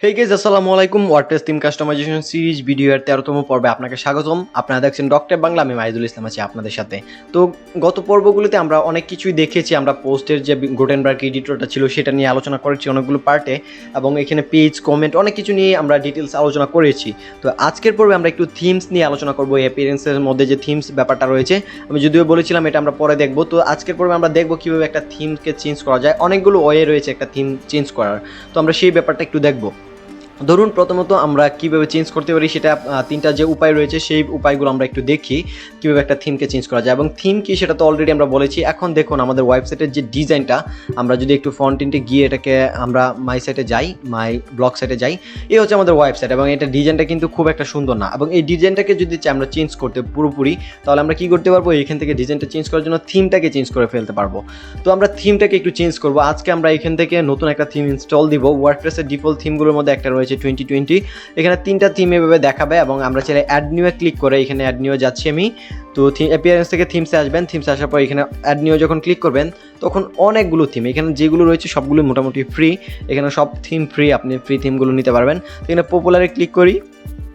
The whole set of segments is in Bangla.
হেই গাইস, আসসালামু আলাইকুম। WordPress theme customisation series video এর 13তম পর্বে আপনাকে স্বাগতম। আপনারা দেখছেন ডক্টর বাংলা, আমি মাইদুল ইসলাম আছি আপনাদের সাথে। তো গত পর্বগুলোতে আমরা অনেক কিছুই দেখেছি। আমরা পোস্টের যে গুটেনবার্গ এডিটরটা ছিল সেটা নিয়ে আলোচনা করেছি অনেকগুলো পার্টে, এবং এখানে পেজ কমেন্ট অনেক কিছু নিয়ে আমরা ডিটেলস আলোচনা করেছি। তো আজকের পর্বে আমরা একটু থিমস নিয়ে আলোচনা করবো। অ্যাপিয়ারেন্সের মধ্যে যে থিমস ব্যাপারটা রয়েছে, আমি যদিও বলেছিলাম এটা আমরা পরে দেখবো। তো আজকের পর্বে আমরা দেখবো কীভাবে একটা থিমকে চেঞ্জ করা যায়। অনেকগুলো ওয়ে রয়েছে একটা থিম চেঞ্জ করার, তো আমরা সেই ব্যাপারটা একটু দেখবো। ধরুন প্রথমত আমরা কিভাবে চেঞ্জ করতে পারি সেটা তিনটা যে উপায় রয়েছে সেই উপায়গুলো আমরা একটু দেখি কিভাবে একটা থিমকে চেঞ্জ করা যায়। এবং থিম কি সেটা তো অলরেডি আমরা বলেছি। এখন দেখুন আমাদের ওয়েবসাইটের যে ডিজাইনটা, আমরা যদি একটু ফ্রন্ট এন্ডে গিয়ে এটাকে আমরা মাই সাইটে যাই, মাই ব্লগ সাইটে যাই, এই হচ্ছে আমাদের ওয়েবসাইট। এবং এটা ডিজাইনটা কিন্তু খুব একটা সুন্দর না, এবং এই ডিজাইনটাকে যদি চাই আমরা চেঞ্জ করতে পুরোপুরি, তাহলে আমরা কি করতে পারবো, এখান থেকে ডিজাইনটা চেঞ্জ করার জন্য থিমটাকে চেঞ্জ করে ফেলতে পারবো। তো আমরা থিমটাকে একটু চেঞ্জ করবো। আজকে আমরা এখান থেকে নতুন একটা থিম ইনস্টল দিব। ওয়ার্ডপ্রেসের ডিফল্ট থিমগুলোর মধ্যে একটা রয়েছে 2020। এখানে তিনটা থিম এভাবে দেখাবে, এবং আমরা চাইলে অ্যাড নিউয়ে ক্লিক করে এখানে অ্যাড নিউয়ে যাচ্ছি আমি। তো অ্যাপিয়ারেন্স থেকে থিমসে আসবেন, থিমসে আসার পর এখানে অ্যাড নিউয়ে যখন ক্লিক করবেন তখন অনেকগুলো থিম, এখানে যেগুলো রয়েছে সবগুলো মোটামুটি ফ্রি। এখানে সব থিম ফ্রি, আপনি ফ্রি থিমগুলো নিতে পারবেন। এখানে পপুলারে ক্লিক করি।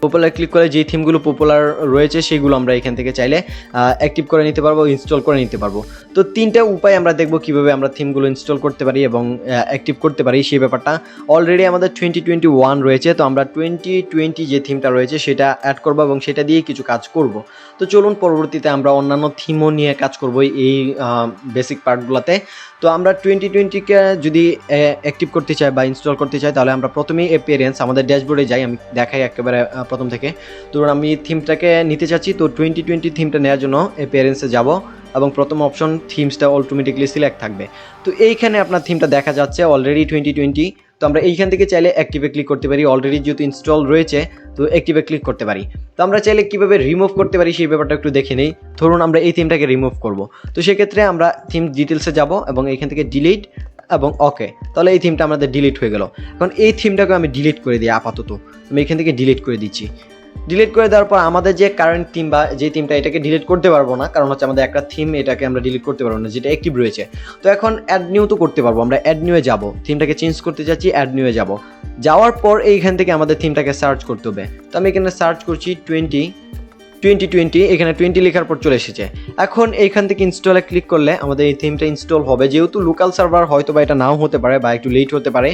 পপুলার ক্লিক করে যেই থিমগুলো পপুলার রয়েছে সেইগুলো আমরা এখান থেকে চাইলে অ্যাক্টিভ করে নিতে পারবো, ইনস্টল করে নিতে পারবো। তো তিনটা উপায় আমরা দেখবো কীভাবে আমরা থিমগুলো ইনস্টল করতে পারি এবং অ্যাক্টিভ করতে পারি সেই ব্যাপারটা। অলরেডি আমাদের 2021 রয়েছে, তো আমরা 2020 যে থিমটা রয়েছে সেটা অ্যাড করবো এবং সেটা দিয়ে কিছু কাজ করব। তো চলুন পরবর্তীতে আমরা অন্যান্য থিমও নিয়ে কাজ করবো এই বেসিক পার্টগুলোতে। তো আমরা 2020কে যদি অ্যাক্টিভ করতে চাই বা ইনস্টল করতে চাই, তাহলে আমরা প্রথমেই অ্যাপিয়ারেন্স আমাদের ড্যাশবোর্ডে যাই। আমি দেখাই একেবারে প্রথম থেকে। ধরুন আমি থিমটাকে নিতে চাচ্ছি, তো 2020 থিমটা নেওয়ার জন্য অ্যাপিয়ারেন্সে যাব, এবং প্রথম অপশন থিমসটা অটোমেটিকলি সিলেক্ট থাকবে। তো এইখানে আপনার থিমটা দেখা যাচ্ছে অলরেডি 2020। তো আমরা এইখান থেকে চাইলে অ্যাক্টিভে ক্লিক করতে পারি। অলরেডি যেহেতু ইনস্টল রয়েছে তো অ্যাক্টিভে ক্লিক করতে পারি। তো আমরা চাইলে কীভাবে রিমুভ করতে পারি সেই ব্যাপারটা একটু দেখে নিই। ধরুন আমরা এই থিমটাকে রিমুভ করব, তো সেক্ষেত্রে আমরা থিম ডিটেলসে যাব এবং এইখান থেকে ডিলিট এবং ওকে, তাহলে এই থিমটা আমাদের ডিলিট হয়ে গেল। এখন এই থিমটাকে আমি ডিলিট করে দিই আপাতত। আমি এখান থেকে ডিলিট করে দিচ্ছি। ডিলিট করে দেওয়ার পর আমাদের যে কারেন্ট থিম বা যে থিমটা, এটাকে ডিলিট করতে পারবো না, কারণ হচ্ছে আমাদের একটা থিম, এটাকে আমরা ডিলিট করতে পারবো না যেটা অ্যাক্টিভ রয়েছে। তো এখন অ্যাড নিউ তো করতে পারবো। আমরা অ্যাড নিউয়ে যাব, থিমটাকে চেঞ্জ করতে চাচ্ছি, অ্যাড নিউয়ে যাব। যাওয়ার পর এইখান থেকে আমাদের থিমটাকে সার্চ করতে হবে। তো আমি এখানে সার্চ করছি 2020, এখানে 20 লেখার পর চলে এসেছে। এখন এইখান থেকে ইনস্টলে ক্লিক করলে আমাদের এই থিমটা ইনস্টল হবে। যেহেতু লোকাল সার্ভার হয়তো বা এটা নাও হতে পারে বা একটু লেট হতে পারে,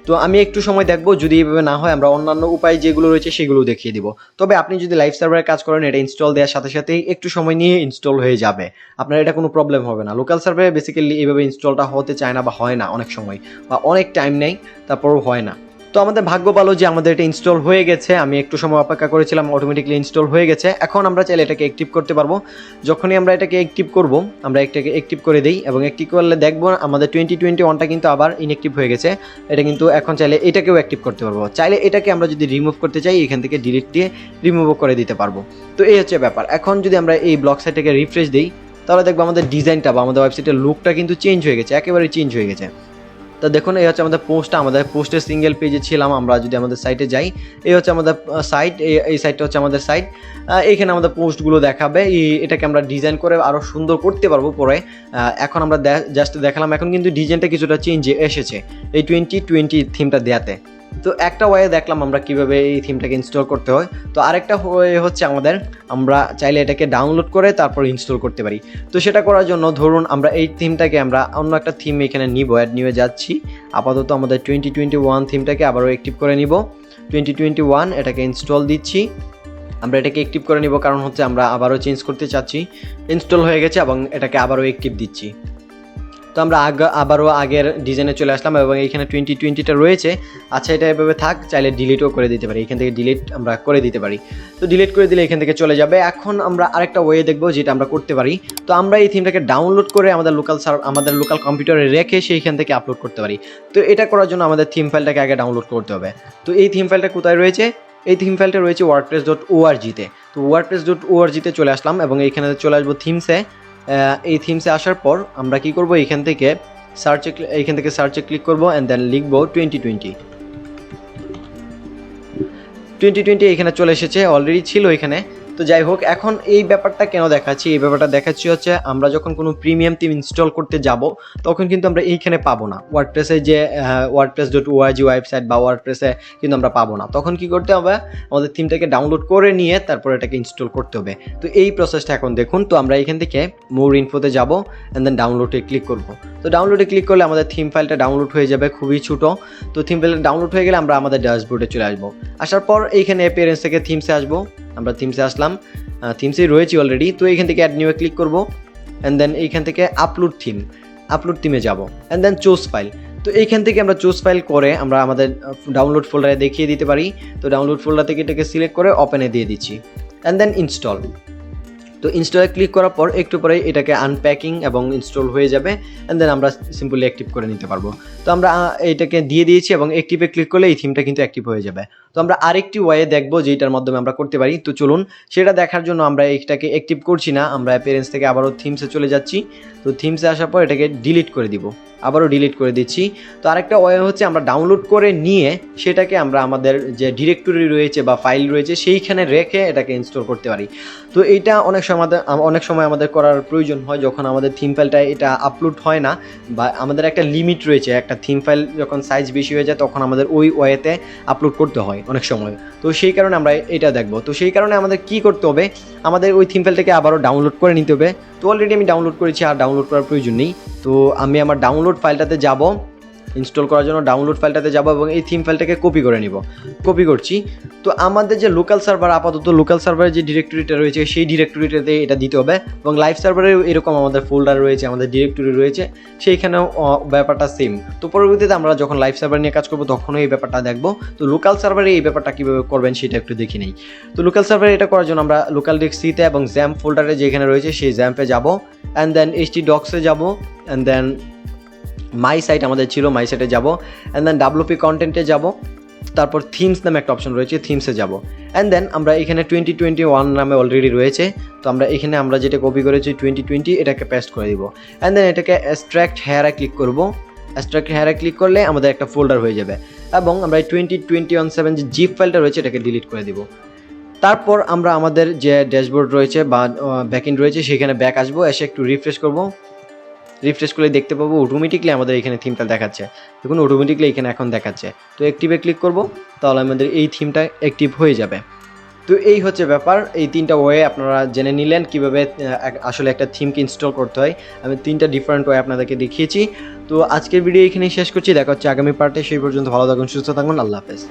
তো আমি একটু সময় দেখবো। যদি এইভাবে না হয় আমরা অন্যান্য উপায় যেগুলো রয়েছে সেগুলো দেখিয়ে দিব। তবে আপনি যদি লাইভ সার্ভারে কাজ করেন, এটা ইনস্টল দেওয়ার সাথে সাথেই একটু সময় নিয়ে ইনস্টল হয়ে যাবে, আপনার এটা কোনো প্রবলেম হবে না। লোকাল সার্ভারে বেসিক্যালি এইভাবে ইনস্টলটা হতে চায় না বা হয় না অনেক সময়, বা অনেক টাইম নেই, তারপরও হয় না। তো আমাদের ভাগ্য ভালো যে আমাদের এটা ইনস্টল হয়ে গেছে। আমি একটু সময় অপেক্ষা করেছিলাম, অটোমেটিকলি ইনস্টল হয়ে গেছে। এখন আমরা চাইলে এটাকে অ্যাক্টিভ করতে পারবো। যখনই আমরা এটাকে অ্যাক্টিভ করব, আমরা এটাকে অ্যাক্টিভ করে দিই, এবং অ্যাক্টিভ করলে দেখবো আমাদের 2021টা কিন্তু আবার ইনঅ্যাক্টিভ হয়ে গেছে। এটা কিন্তু এখন চাইলে এটাকেও অ্যাক্টিভ করতে পারবো। চাইলে এটাকে আমরা যদি রিমুভ করতে চাই, এখান থেকে ডিলিট দিয়ে রিমুভও করে দিতে পারবো। তো এই হচ্ছে ব্যাপার। এখন যদি আমরা এই ব্লগ সাইটটাকে রিফ্রেশ দিই, তাহলে দেখবো আমাদের ডিজাইনটা বা আমাদের ওয়েবসাইটের লুকটা কিন্তু চেঞ্জ হয়ে গেছে, একেবারে চেঞ্জ হয়ে গেছে। তো দেখুন এই হচ্ছে আমাদের পোস্টটা। আমাদের পোস্টের সিঙ্গেল পেজে ছিলাম। আমরা যদি আমাদের সাইটে যাই, এই হচ্ছে আমাদের সাইট, এই সাইটটা হচ্ছে আমাদের সাইট। এইখানে আমাদের পোস্টগুলো দেখাবে। এটাকে আমরা ডিজাইন করে আরও সুন্দর করতে পারবো পরে। এখন আমরা জাস্ট দেখালাম, এখন কিন্তু ডিজাইনটা কিছুটা চেঞ্জ এসেছে এই 2020 থিমটা দেওয়াতে। তো একটা ওয়ে দেখলাম আমরা কিভাবে এই থিমটাকে ইনস্টল করতে হয়। তো আরেকটা ওয়ে হচ্ছে আমরা চাইলে এটাকে ডাউনলোড করে তারপর ইনস্টল করতে পারি। তো সেটা করার জন্য ধরুন আমরা এই থিমটাকে আমরা অন্য একটা থিম এখানে নিব, অ্যাড নিয়ে যাচ্ছি। আপাতত আমাদের 2021 থিমটাকে আবারও অ্যাক্টিভ করে নিব। 2021 এটাকে ইনস্টল দিচ্ছি। আমরা এটাকে অ্যাক্টিভ করে নিব, কারণ হচ্ছে আমরা আবারও চেঞ্জ করতে চাচ্ছি। ইনস্টল হয়ে গেছে এবং এটাকে আবারও অ্যাক্টিভ দিচ্ছি। তো আমরা আবারও আগের ডিজাইনে চলে আসলাম, এবং এইখানে 2020টা রয়েছে। আচ্ছা, এটা এভাবে থাক, চাইলে ডিলিটও করে দিতে পারি। এখান থেকে ডিলিট আমরা করে দিতে পারি। তো ডিলিট করে দিলে এখান থেকে চলে যাবে। এখন আমরা আরেকটা ওয়ে দেখবো যেটা আমরা করতে পারি। তো আমরা এই থিমটাকে ডাউনলোড করে আমাদের লোকাল কম্পিউটারে রেখে সেইখান থেকে আপলোড করতে পারি। তো এটা করার জন্য আমাদের থিম ফাইলটাকে আগে ডাউনলোড করতে হবে। তো এই থিম ফাইলটা কোথায় রয়েছে? এই থিম ফাইলটা রয়েছে wordpress.org-তে। তো wordpress.org-তে চলে আসলাম, এবং এইখানে চলে আসবো থিমসে। এই থিমসে আসার পর আমরা কি করব, এইখান থেকে সার্চে ক্লিক করব, অ্যান্ড দেন লিখব 2020। এখানে চলে এসেছে, অলরেডি ছিল এখানে। তো যাই হোক, এখন এই ব্যাপারটা কেন দেখাচ্ছি, এই ব্যাপারটা দেখাচ্ছি হচ্ছে আমরা যখন কোনো প্রিমিয়াম থিম ইনস্টল করতে যাব তখন কিন্তু আমরা এইখানে পাবো না, ওয়ার্ডপ্রেসে যে wordpress.org ওয়েবসাইট বা ওয়ার্ডপ্রেসে কিন্তু আমরা পাবো না। তখন কি করতে হবে, আমাদের থিমটাকে ডাউনলোড করে নিয়ে তারপর এটাকে ইনস্টল করতে হবে। তো এই প্রসেসটা এখন দেখুন। তো আমরা এখান থেকে মোর ইনফোতে যাব অ্যান্ড দেন ডাউনলোডে ক্লিক করব। তো ডাউনলোডে ক্লিক করলে আমাদের থিম ফাইলটা ডাউনলোড হয়ে যাবে, খুবই ছোটো। তো থিম ফাইলটা ডাউনলোড হয়ে গেলে আমরা আমাদের ড্যাশবোর্ডে চলে আসবো। আসার পর এইখানে অ্যাপিয়ারেন্স থেকে থিমসে আসবো, আমরা থিমসে আসলাম, থিমসে রয়েছি অলরেডি। তো এইখান থেকে অ্যাড নিউয়ে ক্লিক করব অ্যান্ড দেন এইখান থেকে আপলোড থিমে যাব অ্যান্ড দেন চুজ ফাইল। তো এইখান থেকে আমরা চুজ ফাইল করে আমরা আমাদের ডাউনলোড ফোল্ডারে দেখিয়ে দিতে পারি। তো ডাউনলোড ফোল্ডার থেকে এটাকে সিলেক্ট করে ওপেনে দিয়ে দিচ্ছি অ্যান্ড দেন ইনস্টল। তো ইনস্টলে ক্লিক করার পর একটু পরে এটাকে আনপ্যাকিং এবং ইনস্টল হয়ে যাবে অ্যান্ড দেন আমরা সিম্পলি অ্যাক্টিভ করে নিতে পারবো। তো আমরা এটাকে দিয়ে দিয়েছি এবং অ্যাক্টিভে ক্লিক করলে এই থিমটা কিন্তু অ্যাক্টিভ হয়ে যাবে। তো আমরা আরেকটি ওয়ে দেখবো যেটার মাধ্যমে আমরা করতে পারি। তো চলুন সেটা দেখার জন্য আমরা এটাকে অ্যাক্টিভ করছি না, আমরা অ্যাপিয়ারেন্স থেকে আবারও থিমসে চলে যাচ্ছি। তো থিমসে আসার পর এটাকে ডিলিট করে দিব, আবারও ডিলিট করে দিচ্ছি। তো আরেকটা ওয়ে হচ্ছে আমরা ডাউনলোড করে নিয়ে সেটাকে আমরা আমাদের যে ডিরেক্টরি রয়েছে বা ফাইল রয়েছে সেইখানে রেখে এটাকে ইনস্টল করতে পারি। তো এইটা অনেক সময় আমাদের করার প্রয়োজন হয় যখন আমাদের থিম ফাইলটা এটা আপলোড হয় না বা আমাদের একটা লিমিট রয়েছে, একটা থিম ফাইল যখন সাইজ বেশি হয়ে যায় তখন আমাদের ওই ওয়েতে আপলোড করতে হয় অনেক সময়। তো সেই কারণে আমরা এটা দেখবো। তো সেই কারণে আমাদের কি করতে হবে, আমাদের ওই থিম ফাইলটাকে আবারও ডাউনলোড করে নিতে হবে। তো অলরেডি আমি ডাউনলোড করেছি, আর ডাউনলোড করার প্রয়োজন নেই। তো আমি আমার ডাউনলোড ফাইলটাতে যাব, ইনস্টল করার জন্য ডাউনলোড ফাইলটাতে যাব এবং এই থিম ফাইলটাকে কপি করে নিব। কপি করছি। তো আমাদের যে লোকাল সার্ভার, আপাতত লোকাল সার্ভারের যে ডিরেক্টরিটা রয়েছে সেই ডিরেক্টরিটাতে এটা দিতে হবে এবং লাইভ সার্ভারেও এরকম আমাদের ফোল্ডার রয়েছে, আমাদের ডিরেক্টরি রয়েছে, সেইখানেও ব্যাপারটা সেম। তো পরবর্তীতে আমরা যখন লাইভ সার্ভার নিয়ে কাজ করবো তখনও এই ব্যাপারটা দেখবো। তো লোকাল সার্ভারে এই ব্যাপারটা কীভাবে করবেন সেটা একটু দেখে নেই। তো লোকাল সার্ভারে এটা করার জন্য আমরা লোকাল ডিস্কসিতে এবং জ্যাম্প ফোল্ডারে যেখানে রয়েছে সেই জ্যাম্পে যাব অ্যান্ড দেন htdocsে যাব অ্যান্ড দেন মাই সাইট আমাদের ছিল, মাই সাইটে যাব অ্যান্ড দেন WP কন্টেন্টে যাব, তারপর থিমস নামে একটা অপশন রয়েছে, থিমসে যাব অ্যান্ড দেন আমরা এখানে 2021 নামে অলরেডি রয়েছে। তো আমরা এখানে আমরা যেটা কপি করেছি 2020 এটাকে পেস্ট করে দিব অ্যান্ড দেন এটাকে এক্সট্রাক্ট হেয়ারে ক্লিক করব। এক্সট্রাক্ট হেয়ারে ক্লিক করলে আমাদের একটা ফোল্ডার হয়ে যাবে এবং আমরা এই 2021 যে জিপ ফাইলটা রয়েছে এটাকে ডিলিট করে দিব। তারপর আমরা আমাদের যে ড্যাশবোর্ড রয়েছে বা ব্যাকএন্ড রয়েছে সেখানে ব্যাক আসবো, এসে একটু রিফ্রেশ করব। রিফ্রেশ করলে দেখতে পাবো অটোমেটিকলি আমাদের এখানে থিমটা দেখাচ্ছে। দেখুন অটোমেটিকলি এখানে এখন দেখাচ্ছে। তো অ্যাক্টিভে ক্লিক করব, তাহলে আমাদের এই থিমটা অ্যাক্টিভ হয়ে যাবে। তো এই হচ্ছে ব্যাপার। এই তিনটা ওয়ে আপনারা জেনে নিলেন কীভাবে আসলে একটা থিমকে ইনস্টল করতে হয়। আমি তিনটা ডিফারেন্ট ওয়ে আপনাদেরকে দেখিয়েছি। তো আজকের ভিডিও এখানেই শেষ করছি, দেখা হচ্ছে আগামী পার্টে। সেই পর্যন্ত ভালো থাকুন, সুস্থ থাকুন, আল্লাহ হাফেজ।